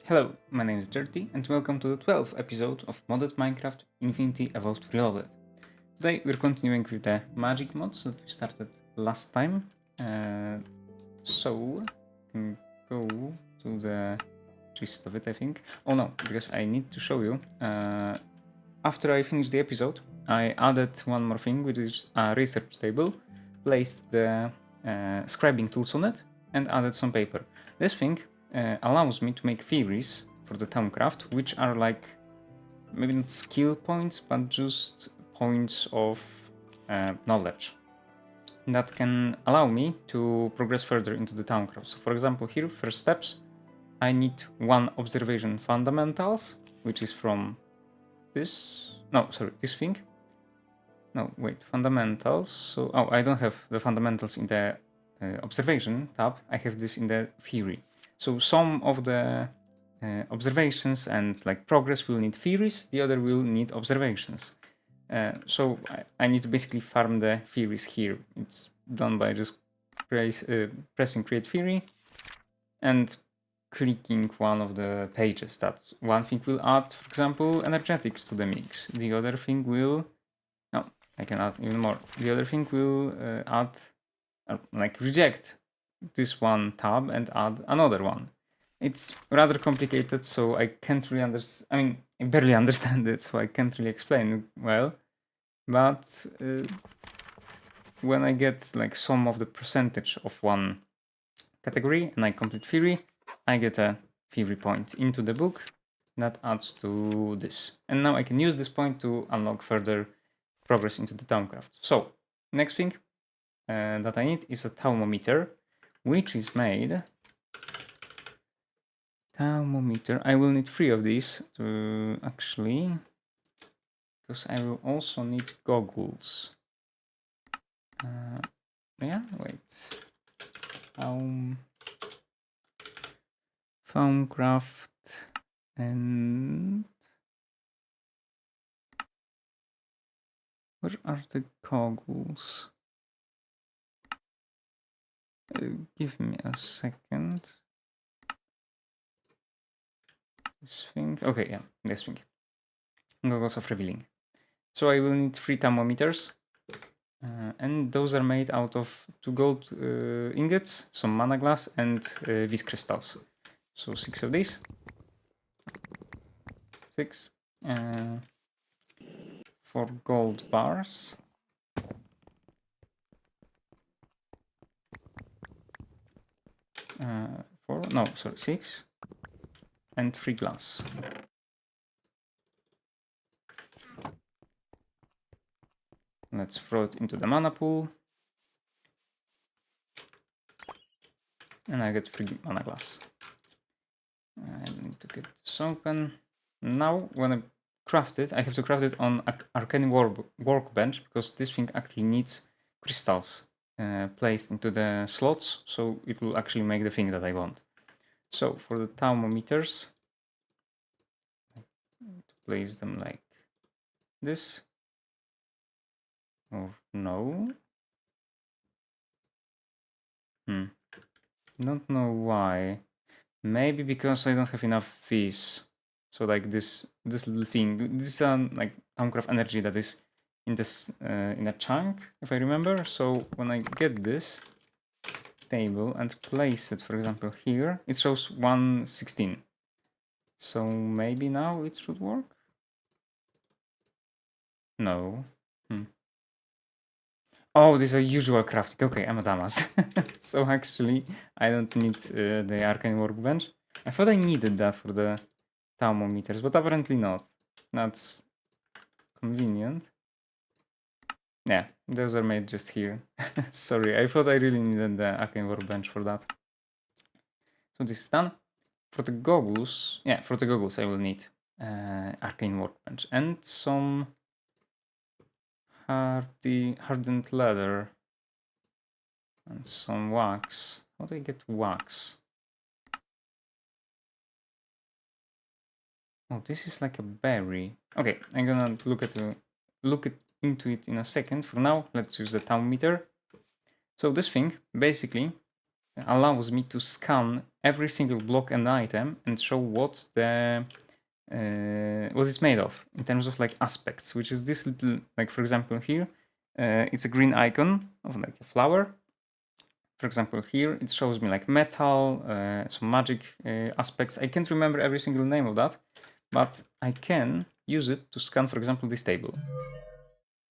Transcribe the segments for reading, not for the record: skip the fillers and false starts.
Hello, my name is Dirty and welcome to the 12th episode of Modded Minecraft Infinity Evolved Reloaded. Today we're continuing with the magic mods that we started last time. So, we can go to the gist of it, I think. Oh no, because I need to show you. After I finished the episode, I added one more thing, which is a research table, placed the scribing tools on it, and added some paper. This thing allows me to make theories for the Thaumcraft, which are like maybe not skill points, but just points of knowledge that can allow me to progress further into the Thaumcraft. So, for example, here, first steps, I need one observation fundamentals, which is from this. No, sorry, this thing. No, wait, fundamentals. So, oh, I don't have the fundamentals in the observation tab. I have this in the theory. So some of the observations and like progress will need theories, the other will need observations. So I need to basically farm the theories here. It's done by just pressing create theory and clicking one of the pages. That one thing will add, for example, energetics to the mix. The other thing will, no, I can add even more. The other thing will add, like reject this one tab and add another one. It's rather complicated, so I can't really understand. I mean, I barely understand it, so I can't really explain it well. But when I get like some of the percentage of one category and I complete theory, I get a theory point into the book that adds to this. And now I can use this point to unlock further progress into the Thaumcraft. So, next thing that I need is a thermometer, which is made. Thermometer. I will need 3 of these to actually, because I will also need goggles. Yeah, wait. Thaumcraft and where are the goggles? Give me a second. This thing. Okay, yeah, this thing. Goggles of revealing. So I will need 3 thermometers. And those are made out of 2 gold ingots, some mana glass, and these crystals. So 6 of these. 6. 4 gold bars. 4, no, sorry, 6. And 3 glass. Let's throw it into the mana pool. And I get 3 mana glass. I need to get this open. Now, when I craft it, I have to craft it on Arcane Workbench, because this thing actually needs crystals placed into the slots, so it will actually make the thing that I want. So, for the thermometers, place them like this. Or no. Don't know why. Maybe because I don't have enough fees. So like this little thing, this is like Thaumcraft energy that is in this in a chunk, if I remember. So when I get this table and place it, for example, here, it shows 116. So maybe now it should work. No. Oh, this is a usual crafting. Okay, I'm a dumbass. So actually, I don't need the Arcane Workbench. I thought I needed that for the thermometers, but apparently not. That's convenient. Yeah, those are made just here. Sorry, I thought I really needed the Arcane Workbench for that. So this is done. For the goggles, yeah, for the goggles I will need Arcane Workbench and some hardened leather and some wax. How do I get wax? Oh, this is like a berry. Okay, I'm gonna look into it in a second. For now, let's use the thermometer. So this thing basically allows me to scan every single block and item and show what what it's made of in terms of like aspects, which is this little, like for example here, it's a green icon of like a flower. For example here it shows me like metal, some magic aspects. I can't remember every single name of that, but I can use it to scan, for example, this table.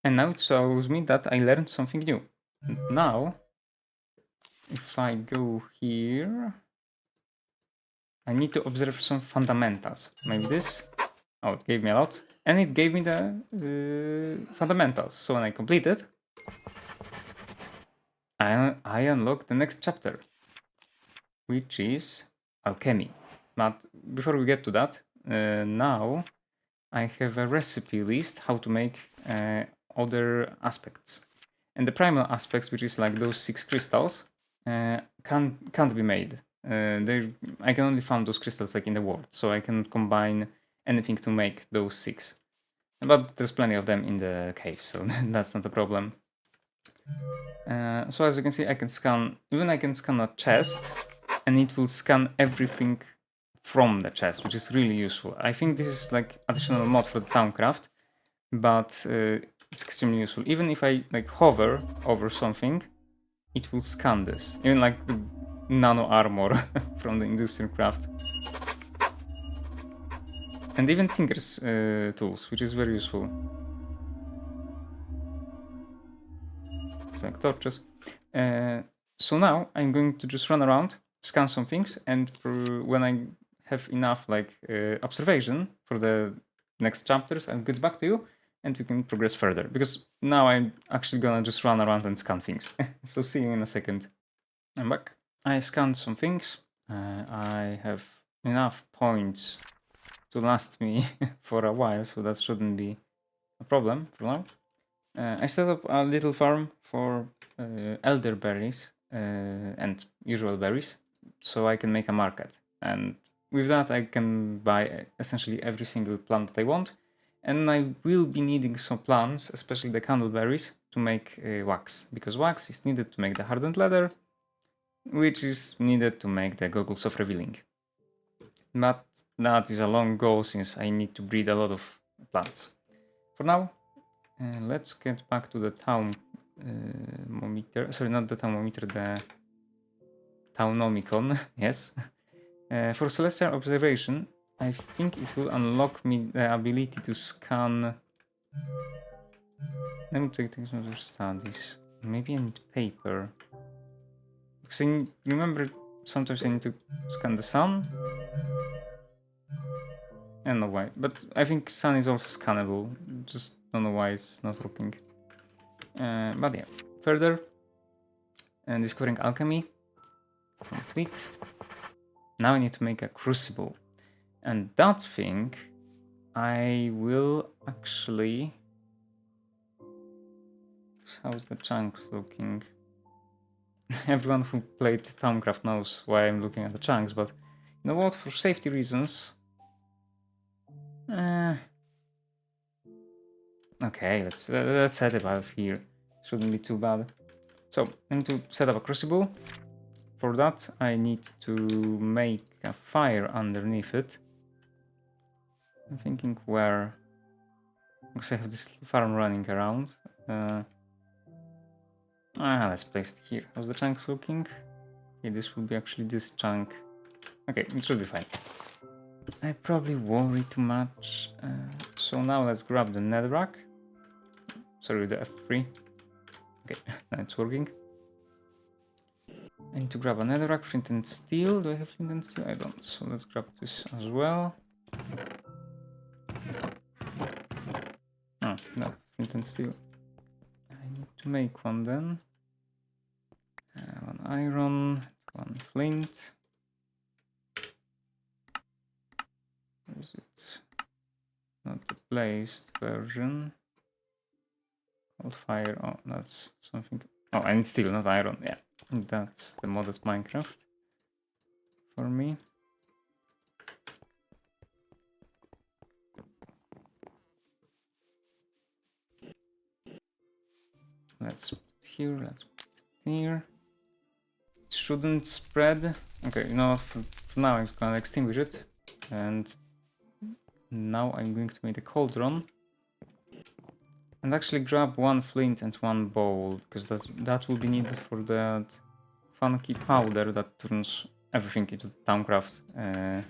And now it shows me that I learned something new. Now, if I go here, I need to observe some fundamentals. Maybe this. Oh, it gave me a lot. And it gave me the fundamentals. So when I complete it, I unlock the next chapter, which is alchemy. But before we get to that, now I have a recipe list how to make other aspects. And the primal aspects, which is like those 6 crystals, can't be made. I can only find those crystals like in the world, so I cannot combine anything to make those 6. But there's plenty of them in the cave, so that's not a problem. So as you can see, I can scan a chest, and it will scan everything from the chest, which is really useful. I think this is like additional mod for the Thaumcraft, but it's extremely useful. Even if I like hover over something, it will scan this. Even like the nano armor from the industrial craft. And even Tinker's tools, which is very useful. It's like torches. So now I'm going to just run around, scan some things, and when I have enough like observation for the next chapters, I'll get back to you and we can progress further. Because now I'm actually gonna just run around and scan things. So see you in a second. I'm back. I scanned some things. I have enough points to last me for a while, so that shouldn't be a problem for now. I set up a little farm for elderberries and usual berries, so I can make a market. And with that, I can buy essentially every single plant that I want. And I will be needing some plants, especially the candleberries, to make wax, because wax is needed to make the hardened leather, which is needed to make the goggles of revealing. But that is a long goal since I need to breed a lot of plants. For now, let's get back to the thermometer. Sorry, not the thermometer, the Taunomicon. Yes. For celestial observation, I think it will unlock me the ability to scan. Let me take things other studies. Maybe I need paper. Because I remember sometimes I need to scan the sun. I don't know why, but I think sun is also scannable. Just don't know why it's not working. But yeah, further. And discovering alchemy. Complete. Now I need to make a crucible. And that thing I will actually... How's the chunks looking? Everyone who played Thaumcraft knows why I'm looking at the chunks, but you know what? For safety reasons... Okay, let's set it up here. Shouldn't be too bad. So, I need to set up a crucible. For that, I need to make a fire underneath it. I'm thinking where... Because I have this farm running around. Let's place it here. How's the chunks looking? Okay, this will be actually this chunk. Okay, it should be fine. I probably worry too much. So now let's grab the netherrack. Sorry, the F3. Okay, now it's working. I need to grab a netherrack, flint and steel. Do I have flint and steel? I don't. So let's grab this as well. Oh, no, flint and steel. I need to make one then. One iron, one flint. Where is it? Not the placed version. Cold fire. Oh, that's something. Oh, I need steel, not iron. Yeah, that's the modded Minecraft for me. Let's put it here. Let's put it here. It shouldn't spread. Okay, you know, for now I'm gonna extinguish it. And now I'm going to make a cauldron. And actually grab one flint and one bowl, because that will be needed for that funky powder that turns everything into Thaumcraft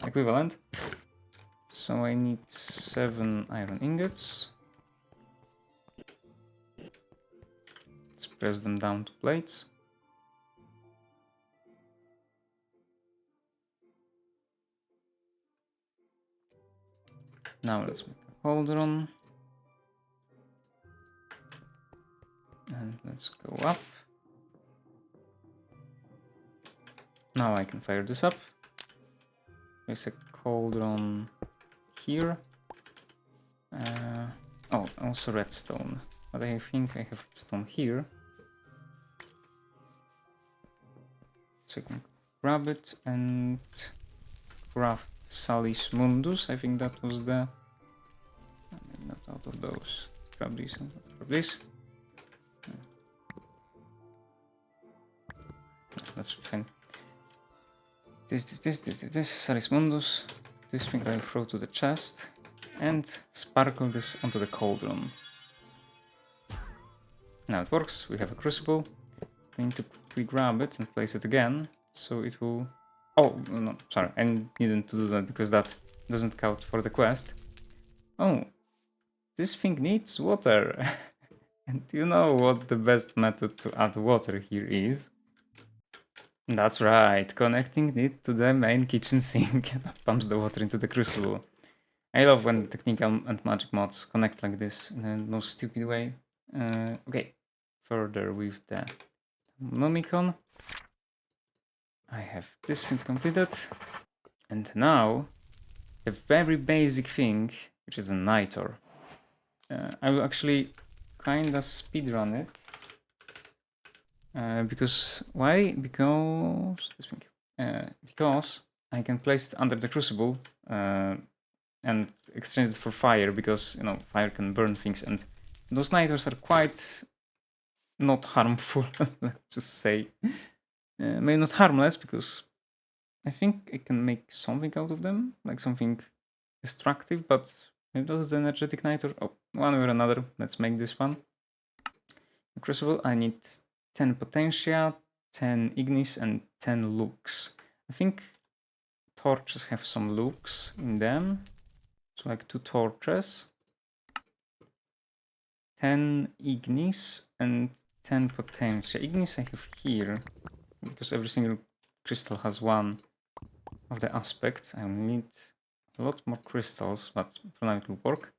equivalent. So I need 7 iron ingots. Let's press them down to plates. Now let's make a cauldron. And let's go up. Now I can fire this up. There's a cauldron here. Oh, also redstone. But I think I have redstone here. So I can grab it and craft Salis Mundus. I think that was the... Not out of those. Let's grab these and let's grab this. That's fine. This, Salis Mundus. This thing I throw to the chest. And sparkle this onto the cauldron. Now it works, we have a crucible. We need to quickly grab it and place it again. So it will... Oh, no, sorry, I needed to do that because that doesn't count for the quest. Oh, this thing needs water. And you know what the best method to add water here is? That's right, connecting it to the main kitchen sink that pumps the water into the crucible. I love when technical and magic mods connect like this in a most stupid way. Okay, further with the Nomicon. I have this thing completed. And now, a very basic thing, which is a Nitor. I will actually kinda speedrun it. Because why? Because this thing. Because I can place it under the crucible and exchange it for fire, because you know fire can burn things, and those nitors are quite not harmful. Let's just say, maybe not harmless, because I think I can make something out of them, like something destructive. But maybe that is the energetic nitor. Oh, one way or another, let's make this one. The crucible. I need 10 potentia, 10 ignis, and 10 lux. I think torches have some lux in them. So like 2 torches, 10 ignis, and 10 potentia. Ignis I have here, because every single crystal has one of the aspects. I will need a lot more crystals, but for now it will work.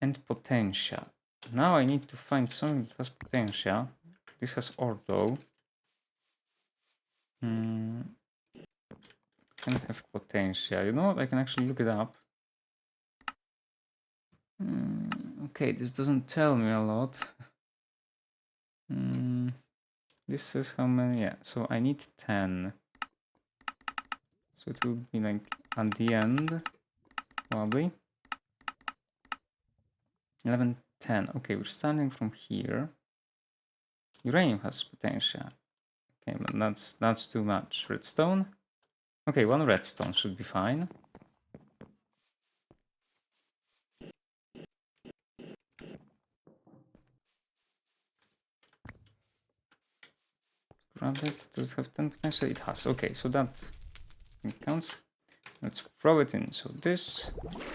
And potentia. Now I need to find something that has potentia. This has ordo. Can have potentia. You know what? I can actually look it up. Okay, this doesn't tell me a lot. This is how many? Yeah, so I need 10. So it will be like at the end, probably. 11, 10. Okay, we're starting from here. Uranium has potential. Okay, but that's too much. Redstone. Okay, 1 redstone should be fine. Grab it. Does it have 10 potential? It has. Okay, so that counts. Let's throw it in. So this,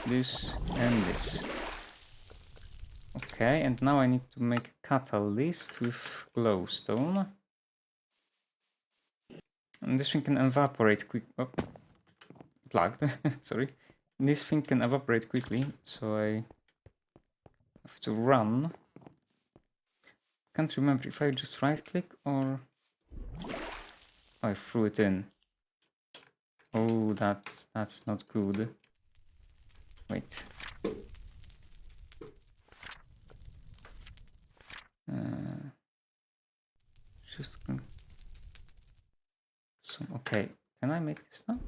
and this. Okay, and now I need to make a catalyst with glowstone. And this thing can evaporate quick. Oh, plugged. Sorry. This thing can evaporate quickly, so I have to run. Can't remember if I just right click or I threw it in. Oh, that's not good. Wait. Just okay. Can I make this now?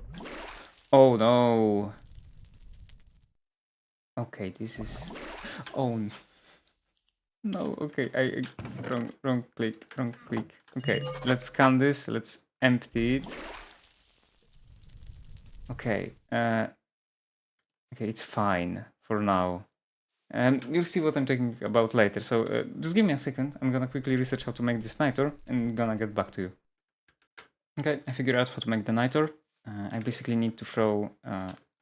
Oh no. Okay, this is. Oh no. Okay, I wrong click. Okay, let's scan this. Let's empty it. Okay, okay, it's fine for now. You'll see what I'm talking about later, so just give me a second. I'm gonna quickly research how to make this niter and gonna get back to you. Okay, I figured out how to make the niter. I basically need to throw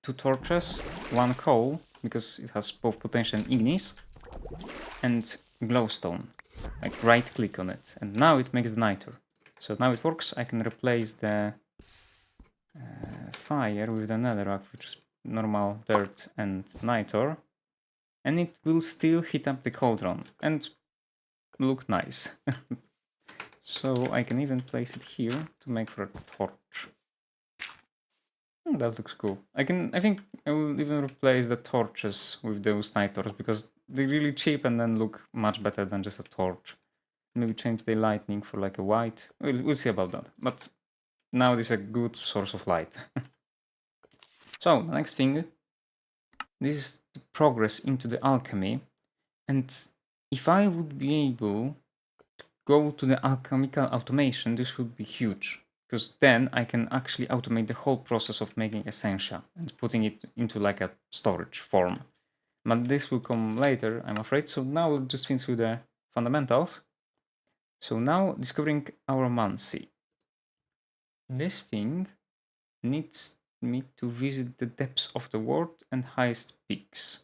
2 torches, 1 coal, because it has both potential and ignis, and glowstone. Like right click on it, and now it makes the niter. So now it works. I can replace the fire with the netherrack, which is normal dirt and niter, and it will still heat up the cauldron and look nice. So I can even place it here to make for a torch. That looks cool. I think I will even replace the torches with those niters because they're really cheap and then look much better than just a torch. Maybe change the lightning for like a white. We'll see about that. But now this is a good source of light. So the next thing, this is the progress into the alchemy. And if I would be able to go to the alchemical automation, this would be huge. Because then I can actually automate the whole process of making essentia and putting it into like a storage form. But this will come later, I'm afraid. So now we'll just finish with the fundamentals. So now discovering aromancy. This thing needs me to visit the depths of the world and highest peaks.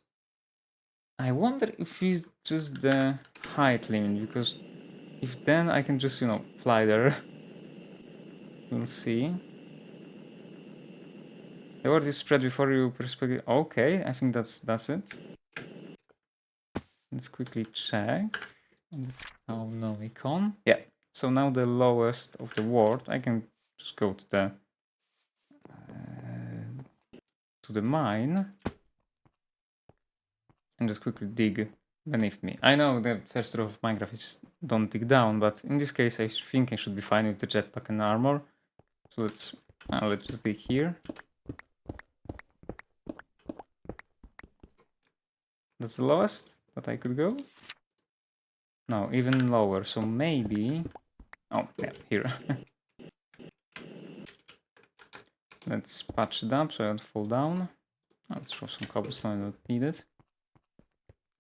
I wonder if it's just the height limit, because if then I can just, fly there. We'll see. The world is spread before you perspective. Okay, I think that's it. Let's quickly check. Oh no, icon. Yeah. So now the lowest of the world. I can just go to the mine and just quickly dig beneath me. I know the first rule of Minecraft is don't dig down, but in this case I think I should be fine with the jetpack and armor. So let's just dig here. That's the lowest that I could go. No, even lower. So maybe. Oh yeah, here. Let's patch it up so I don't fall down. Let's throw some cobblestone, I don't need it.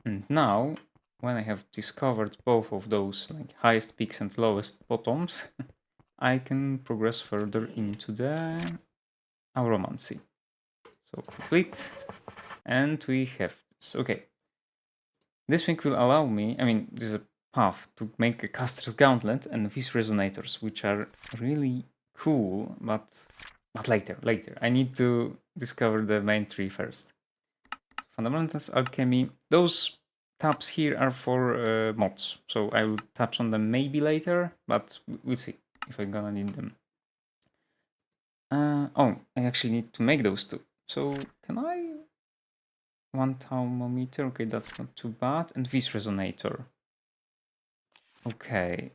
And now, when I have discovered both of those like highest peaks and lowest bottoms, I can progress further into the aromancy. So complete, and we have this. Okay, this thing will allow me. I mean, this is a path to make a caster's gauntlet and these resonators, which are really cool, but later. I need to discover the main tree first. Fundamentals, alchemy. Those tabs here are for mods, so I will touch on them maybe later, but we'll see if I'm gonna need them. Oh, I actually need to make those two. So can I? 1 thermometer. Okay, that's not too bad. And this resonator. Okay,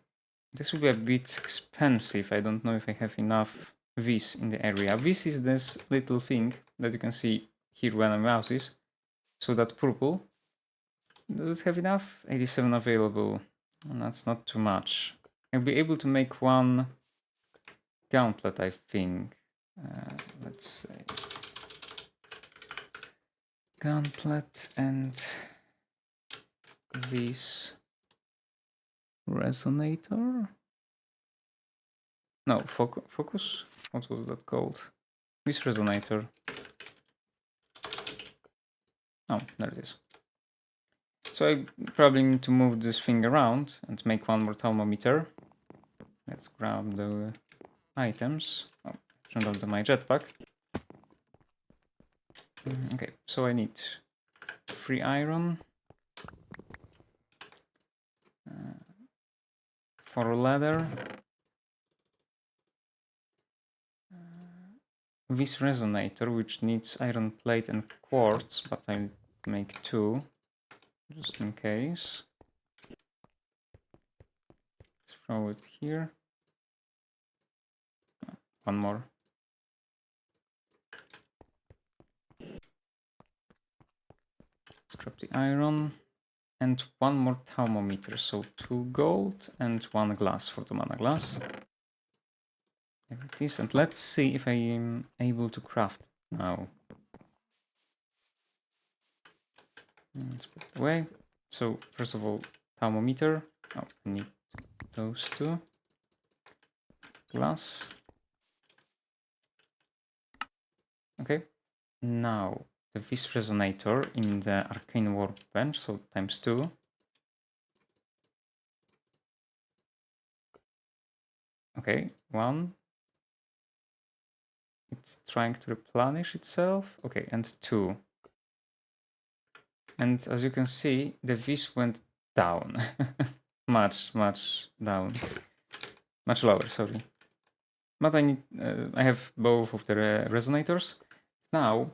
this will be a bit expensive. I don't know if I have enough vis in the area. Vis is this little thing that you can see here when my mouse is. So that purple. Does it have enough? 87 available. And that's not too much. I'll be able to make 1 gauntlet, I think. Let's say gauntlet and this resonator. No, focus. What was that called? This resonator. Oh, there it is. So I probably need to move this thing around and make 1 more thermometer. Let's grab the items. Oh, turned on my jetpack. Okay, so I need 3 iron, 4 leather, this resonator, which needs iron plate and quartz, but I'll make 2 just in case. Let's throw it here. 1 more. Scrap the iron and 1 more thermometer, so 2 gold and 1 glass for the mana glass. There it is, and let's see if I am able to craft now. Let's put it away. So first of all, thermometer. Oh, I need those two. Glass. Okay. Now the vis resonator in the arcane workbench, so ×2. Okay, 1. It's trying to replenish itself. Okay, and 2. And as you can see, the vis went down. much down. Much lower, sorry. But I have both of the resonators. Now,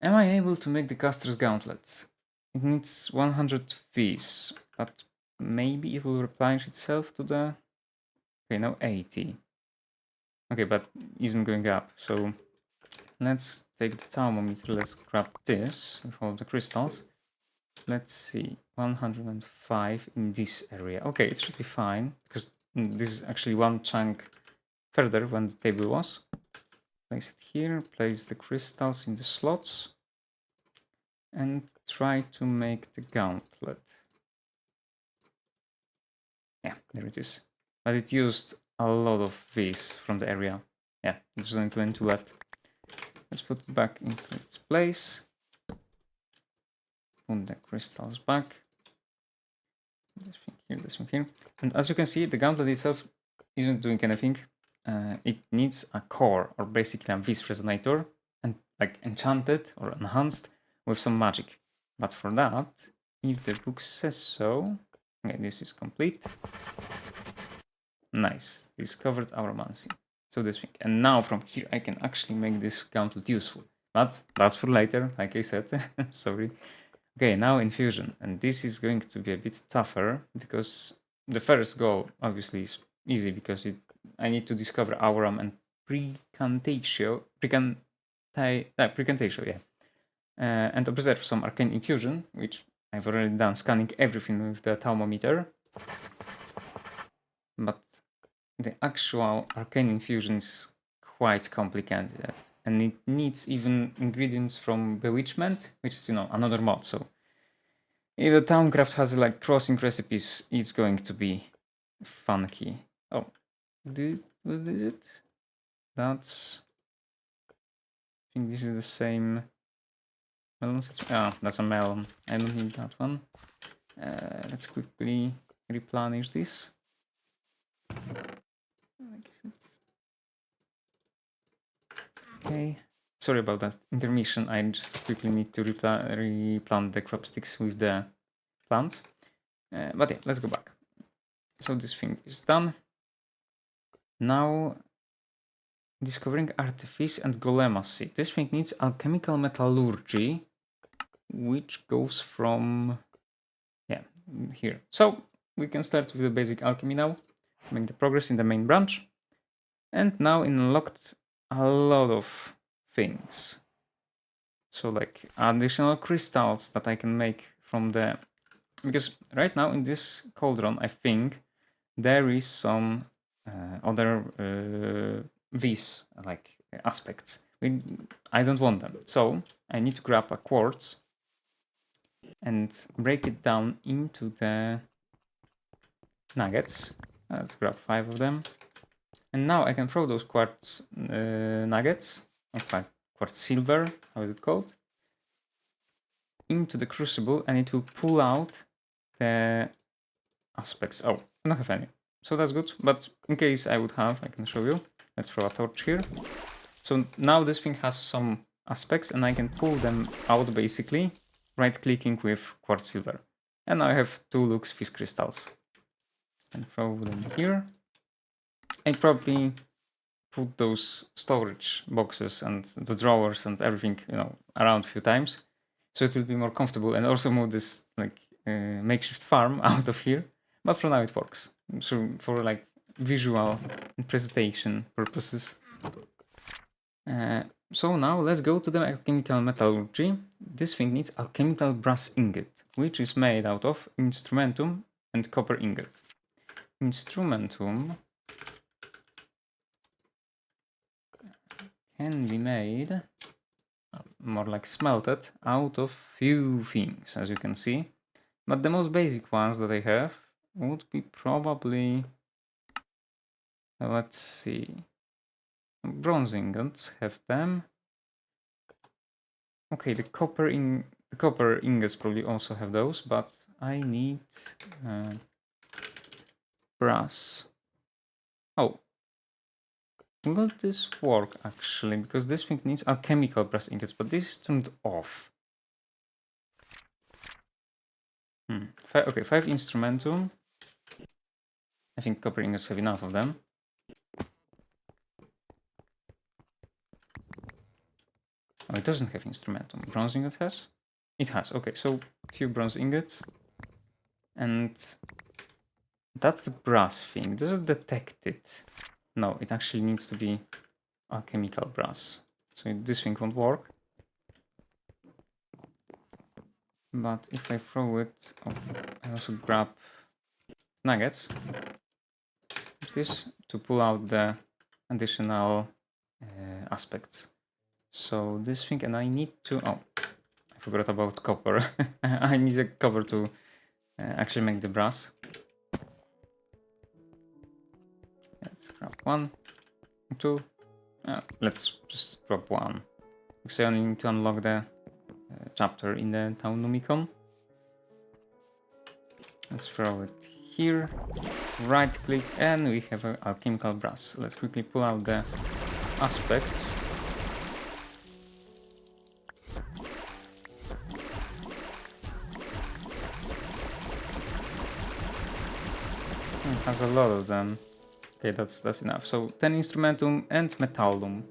am I able to make the caster's gauntlet? It needs 100 Vs, but maybe it will replenish itself to the... Okay, now 80. Okay, but isn't going up, so let's take the thermometer, let's grab this with all the crystals. Let's see, 105 in this area. Okay, it should be fine, because this is actually one chunk further than the table was. Place it here, place the crystals in the slots, and try to make the gauntlet. Yeah, there it is. But it used a lot of these from the area. Yeah, there's only 22 left. Let's put it back into its place. Put the crystals back. This one here. And as you can see, the gauntlet itself isn't doing anything. It needs a core, or basically a vis resonator, and like enchanted or enhanced with some magic. But for that, if the book says so, okay, this is complete. Nice, discovered auramancy. So this thing, and now from here I can actually make this gauntlet useful. But that's for later, like I said. Sorry. Okay, now infusion, and this is going to be a bit tougher because the first goal obviously is easy because I need to discover auram and precantatio, yeah, and observe some arcane infusion, which I've already done, scanning everything with the thermometer. But the actual arcane infusion is quite complicated, and it needs even ingredients from Bewitchment, which is, another mod. So if the Thaumcraft has like crossing recipes, it's going to be funky. Oh, what is it? That's... I think this is the same melon. Ah, that's a melon. I don't need that one. Let's quickly replenish this. Okay, sorry about that intermission. I just quickly need to replant the crop sticks with the plant. But yeah, let's go back. So this thing is done. Now, discovering artifice and golemacy. This thing needs alchemical metallurgy, which goes from, yeah, here. So we can start with the basic alchemy now, make the progress in the main branch. And now unlocked a lot of things. So like additional crystals that I can make from the... Because right now in this cauldron, I think there is some other these like aspects. I don't want them. So I need to grab a quartz and break it down into the nuggets. Let's grab 5 of them. And now I can throw those quartz nuggets, or quartz silver, how is it called, into the crucible, and it will pull out the aspects. Oh, I don't have any. So that's good, but in case I would have, I can show you. Let's throw a torch here. So now this thing has some aspects, and I can pull them out basically, right-clicking with quartz silver. And now I have 2 Lux Fizz crystals. And throw them here. I probably put those storage boxes and the drawers and everything, around a few times, so it will be more comfortable, and also move this like makeshift farm out of here. But for now it works. So for like visual and presentation purposes. So now let's go to the alchemical metallurgy. This thing needs alchemical brass ingot, which is made out of instrumentum and copper ingot. Instrumentum can be made, more like smelted, out of few things, as you can see. But the most basic ones that I have would be probably, let's see, bronze ingots, have them. Okay, the copper ingots probably also have those, but I need brass. Oh, will this work actually? Because this thing needs alchemical brass ingots, but this is turned off. Okay, 5 instrumentum. I think copper ingots have enough of them. Oh, it doesn't have instrumentum. Bronze ingot has? It has. Okay, so few bronze ingots. And that's the brass thing. Does it detect it? No, it actually needs to be alchemical brass. So this thing won't work. But if I throw it... Oh, I also grab nuggets. This to pull out the additional aspects. So this thing, and I need to... Oh, I forgot about copper. I need a copper to actually make the brass. Let's grab 1, 2. Let's just grab 1. Because I only need to unlock the chapter in the Thaumcraft. Let's throw it here. Right click, and we have an alchemical brass. Let's quickly pull out the aspects. It has a lot of them. Okay, that's enough. So 10 instrumentum and metallum.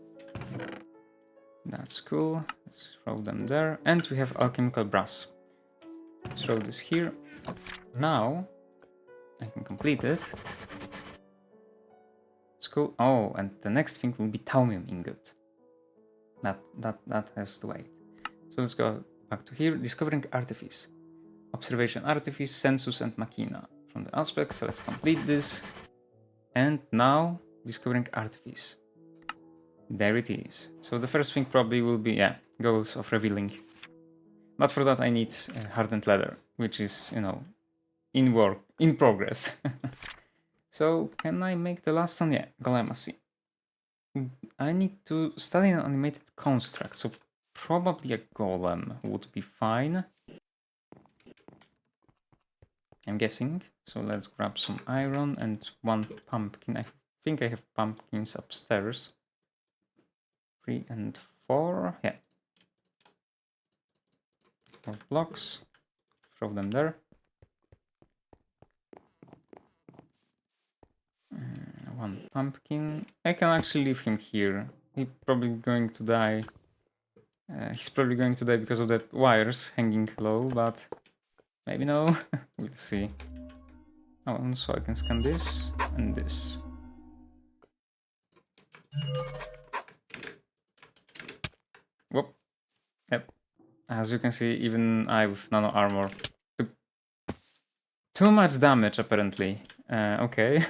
That's cool. Let's throw them there. And we have alchemical brass. Throw this here. Now I can complete it. It's cool. Oh, and the next thing will be thaumium ingot. That has to wait. So let's go back to here. Discovering artifice. Observation artifice, sensus and machina. From the aspects, so let's complete this. And now discovering artifice. There it is. So the first thing probably will be, goals of revealing. But for that I need hardened leather, which is, in progress. So can I make the last one? Yeah, golemacy. I need to study an animated construct, so probably a golem would be fine. I'm guessing. So let's grab some iron and 1 pumpkin. I think I have pumpkins upstairs. 3 and 4. Yeah. 4 blocks. Throw them there. 1 pumpkin. I can actually leave him here. He's probably going to die. Because of the wires hanging low, but maybe no. We'll see. Oh, and so I can scan this and this. Whoop. Yep. As you can see, even I with nano armor took too much damage apparently. Okay.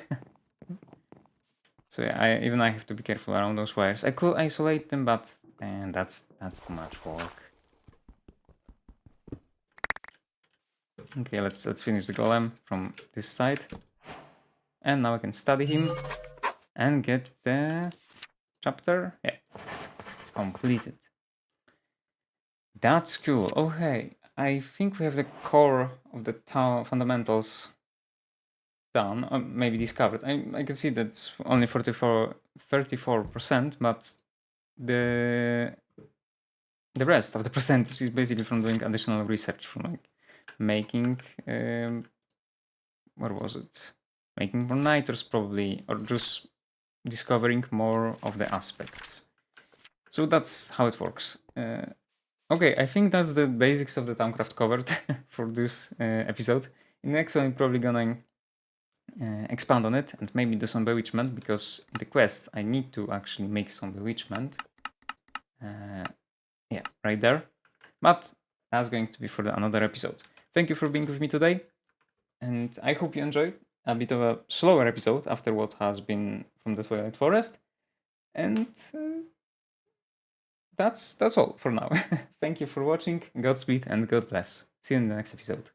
So yeah, I have to be careful around those wires. I could isolate them, but that's too much work. Okay, let's finish the golem from this side. And now I can study him and get the chapter. Yeah, completed. That's cool. Okay, I think we have the core of the fundamentals done, or maybe discovered. I can see that's only 34%, but the rest of the percentage is basically from doing additional research, from like making what was it? Making more nitros probably, or just discovering more of the aspects. So that's how it works. Okay, I think that's the basics of the Thaumcraft covered for this episode. In the next one, I'm probably gonna expand on it and maybe do some bewitchment, because in the quest I need to actually make some bewitchment. Yeah, right there. But that's going to be for another episode. Thank you for being with me today, and I hope you enjoyed a bit of a slower episode after what has been from the Twilight Forest. And that's all for now. Thank you for watching. Godspeed and God bless. See you in the next episode.